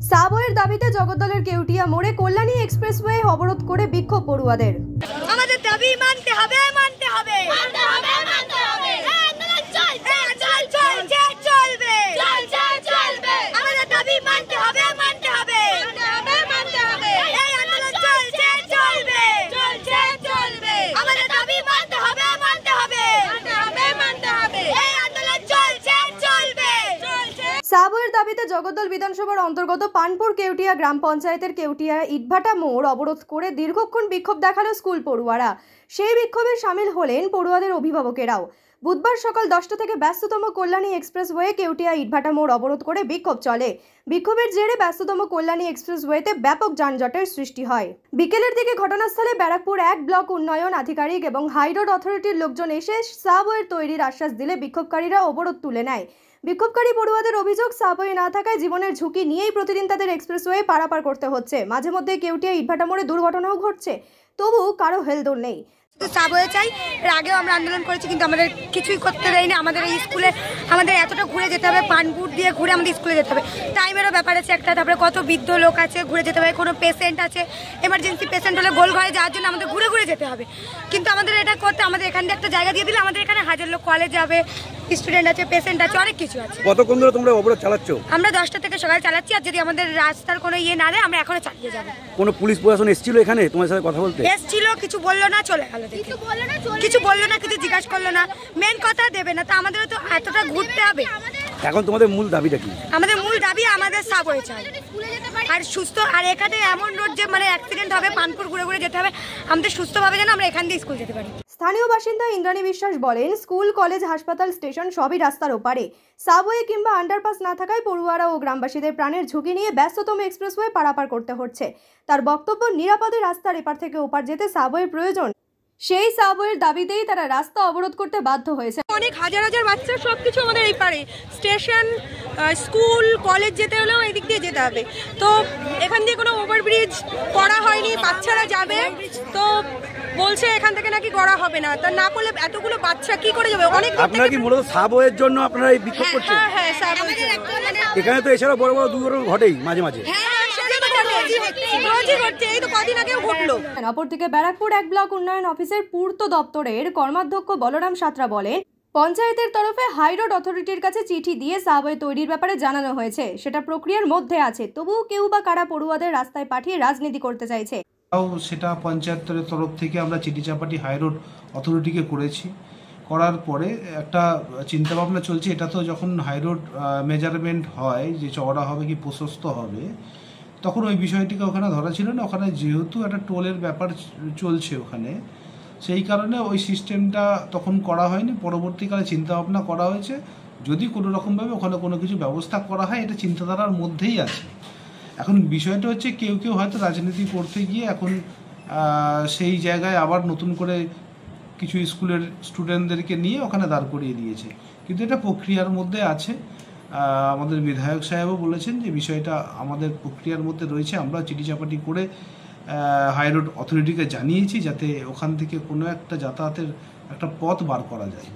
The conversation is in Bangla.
সাবওয়ের দাবিতে জগদ্দলের কেউটিয়া মোড়ে কল্যাণী এক্সপ্রেসওয়ে অবরোধ করে বিক্ষোভ পড়ুয়াদের। আমাদের দাবি মানতে হবে, মানতে হবে, মানতে হবে, মানতে হবে। আন্দোলন চলবে, চলবে, চলবে, চলবে। আমাদের দাবি মানতে হবে, মানতে হবে, মানতে হবে। এই আন্দোলন চলছে, চলবে, চলবে। আমাদের দাবি মানতে হবে, মানতে হবে, মানতে হবে। এই আন্দোলন চলছে, চলবে। সাবওয়ের দাবিতে জগদ্দল বিধানসভার অন্তর্গত পানপুর কেউটিয়া গ্রাম পঞ্চায়েতের কেউটিয়া ইটভাটা মোড় অবরোধ করে দীর্ঘক্ষণ বিক্ষোভ দেখালো স্কুল পড়ুয়ারা। সেই বিক্ষোভে সামিল হলেন পড়ুয়াদের অভিভাবকেরাও। বুধবার সকাল 10টা থেকে ব্যস্ততম কল্যাণী এক্সপ্রেসওয়ে কেউটিয়া ইটভাটা মোড় অবরোধ করে বিক্ষোভ চলে। বিক্ষোভের জেরে ব্যস্ততম কল্যাণী এক্সপ্রেসওয়েতে ব্যাপক যানজটের সৃষ্টি হয়। বিকেলের দিকে ঘটনাস্থলে ব্যারাকপুর 1 ব্লক উন্নয়ন আধিকারিক এবং হাইরোড অথরিটির লোকজন এসে সাবওয়ের তৈরির আশ্বাস দিলে বিক্ষোভকারীরা অবরোধ তুলে নেয়। বিক্ষোভকারী পড়ুয়াদের অভিযোগ, সাবওয়ে না থাকায় জীবনের ঝুঁকি নিয়েই প্রতিদিন তাদের এক্সপ্রেসওয়ে পারাপার করতে হচ্ছে। মাঝে মধ্যে কেউটিয়া ইটভাটা মোড়ে দুর্ঘটনাও ঘটছে, তবু কারো হেলদোল নেই। সাবওয়ে চাই। এর আগেও আমরা আন্দোলন করেছি, কিন্তু আমাদের কিছুই করতে দেয়নি। আমাদের এই স্কুলে আমাদের এতটা ঘুরে যেতে হবে, পানপুর দিয়ে ঘুরে আমাদের স্কুলে যেতে হবে। টাইমেরও ব্যাপার আছে একটা। তারপরে কত বৃদ্ধ লোক আছে, ঘুরে যেতে হবে। কোনো পেশেন্ট আছে, এমার্জেন্সি পেশেন্ট হলে গোল ঘরে যাওয়ার জন্য আমাদের ঘুরে ঘুরে যেতে হবে। কিন্তু আমাদের এটা করতে, আমাদের এখান থেকে একটা জায়গা দিয়ে দিলে আমাদের এখানে 1000 লোক কলেজ যাবে, স্টুডেন্ট আছে, পেশেন্ট আছে, অনেক কিছু আছে। কতক্ষণ ধরে তোমরা অবরোধ চালাচ্ছ? আমরা 10টা থেকে সকালে চালাচ্ছি। আর যদি আমাদের রাস্তার কোনো ইয়ে না দেয়, আমরা এখনো চালিয়ে যাবো। কোনো পুলিশ প্রশাসন এসেছিল এখানে তোমার সাথে কথা বলতে? এসেছিল, কিছু বললো না, চলে গেল। কিছু বললো না, কিছু জিজ্ঞাসা করলো না। মেন কথা দেবে না, তা আমাদেরও তো এতটা ঘুরতে হবে। এখন তোমাদের মূল দাবিটা কি? আমাদের মূল দাবি আমাদের সাবওয়ে চাই আর সুস্থ। আর এখানে এমন রোড যে মানে অ্যাক্সিডেন্ট হবে, পানপুর ঘুরে ঘুরে যেতে হবে। আমাদের সুস্থভাবে যেন আমরা এখান দিয়ে স্কুল যেতে পারি। স্থানীয় বাসিন্দা ইন্দ্রাণী বিশ্বাস বলেন, স্কুল, কলেজ, হাসপাতাল, স্টেশন সবই রাস্তার ওপারে। সাবওয়ে কিংবা আন্ডারপাস না থাকায় পড়ুয়ারা ও গ্রামবাসীদের প্রাণের ঝুঁকি নিয়ে ব্যস্ততম এক্সপ্রেসওয়ে পারাপার করতে হচ্ছে। তার বক্তব্য, নিরাপদে রাস্তার এপার থেকে ওপার যেতে সাবওয়ের প্রয়োজন। সেই সাবওয়ের দাবিতেই তারা রাস্তা অবরোধ করতে বাধ্য হয়েছে। অনেক হাজার হাজার বাচ্চা, সবকিছু আমাদের এই পারে। স্টেশন, স্কুল, কলেজ যেতে হলেও এই দিক দিয়ে যেতে হবে। তো এখান দিয়ে কোনো ওভারব্রিজ করা হয়নি, বাচ্চারা যাবে। তো বলছে এখান থেকে নাকি করা হবে না। তা না করলে এতগুলো বাচ্চা কি করে যাবে? অনেক। আপনারা কি মূলত সাবওয়ের জন্য আপনারা এই বিক্ষোভ করছেন? হ্যাঁ, এখানে তো এছাড়াও বড় বড় দুর্ঘটনা ঘটেই মাঝে মাঝে। অপরদিকে ব্যারাকপুর 1 ব্লক উন্নয়ন অফিসের পূর্ত দপ্তরের কর্মাধ্যক্ষ বলরাম সাঁতরা বলেন, পঞ্চায়েতের তরফে হাইরোড অথরিটির কাছে চিঠি দিয়ে সাবওয়ে তৈরির ব্যাপারে জানানো হয়েছে। সেটা প্রক্রিয়ার মধ্যে আছে, তবুও কেউ বা কারা পড়ুয়াদের রাস্তায় পাঠিয়ে রাজনীতি করতে চাইছে। সেটা পঞ্চায়েতের তরফ থেকে আমরা চিঠি চাপাটি হাইরোড অথরিটিকে করেছি। করার পরে একটা চিন্তাভাবনা চলছে। এটা তো যখন হাইরোড মেজারমেন্ট হয়, যে চওড়া হবে কি প্রশস্ত হবে, তখন ওই বিষয়টিকে ওখানে ধরা ছিল না। ওখানে যেহেতু একটা টোলের ব্যাপার চলছে ওখানে, সেই কারণে ওই সিস্টেমটা তখন করা হয়নি। পরবর্তীকালে চিন্তাভাবনা করা হয়েছে, যদি কোনো রকমভাবে ওখানে কোনো কিছু ব্যবস্থা করা হয়, এটা চিন্তাধারার মধ্যেই আছে। এখন বিষয়টা হচ্ছে, কেউ কেউ হয়তো রাজনীতি করতে গিয়ে এখন সেই জায়গায় আবার নতুন করে কিছু স্কুলের স্টুডেন্টদেরকে নিয়ে ওখানে দাঁড় করিয়ে দিয়েছে। কিন্তু এটা প্রক্রিয়ার মধ্যে আছে। আমাদের বিধায়ক সাহেবও বলেছেন যে বিষয়টা আমাদের প্রক্রিয়ার মধ্যে রয়েছে। আমরা চিঠি চাপাটি করে হাইরোড অথরিটিকে জানিয়েছি, যাতে ওখান থেকে কোনো একটা যাতায়াতের একটা পথ বার করা যায়।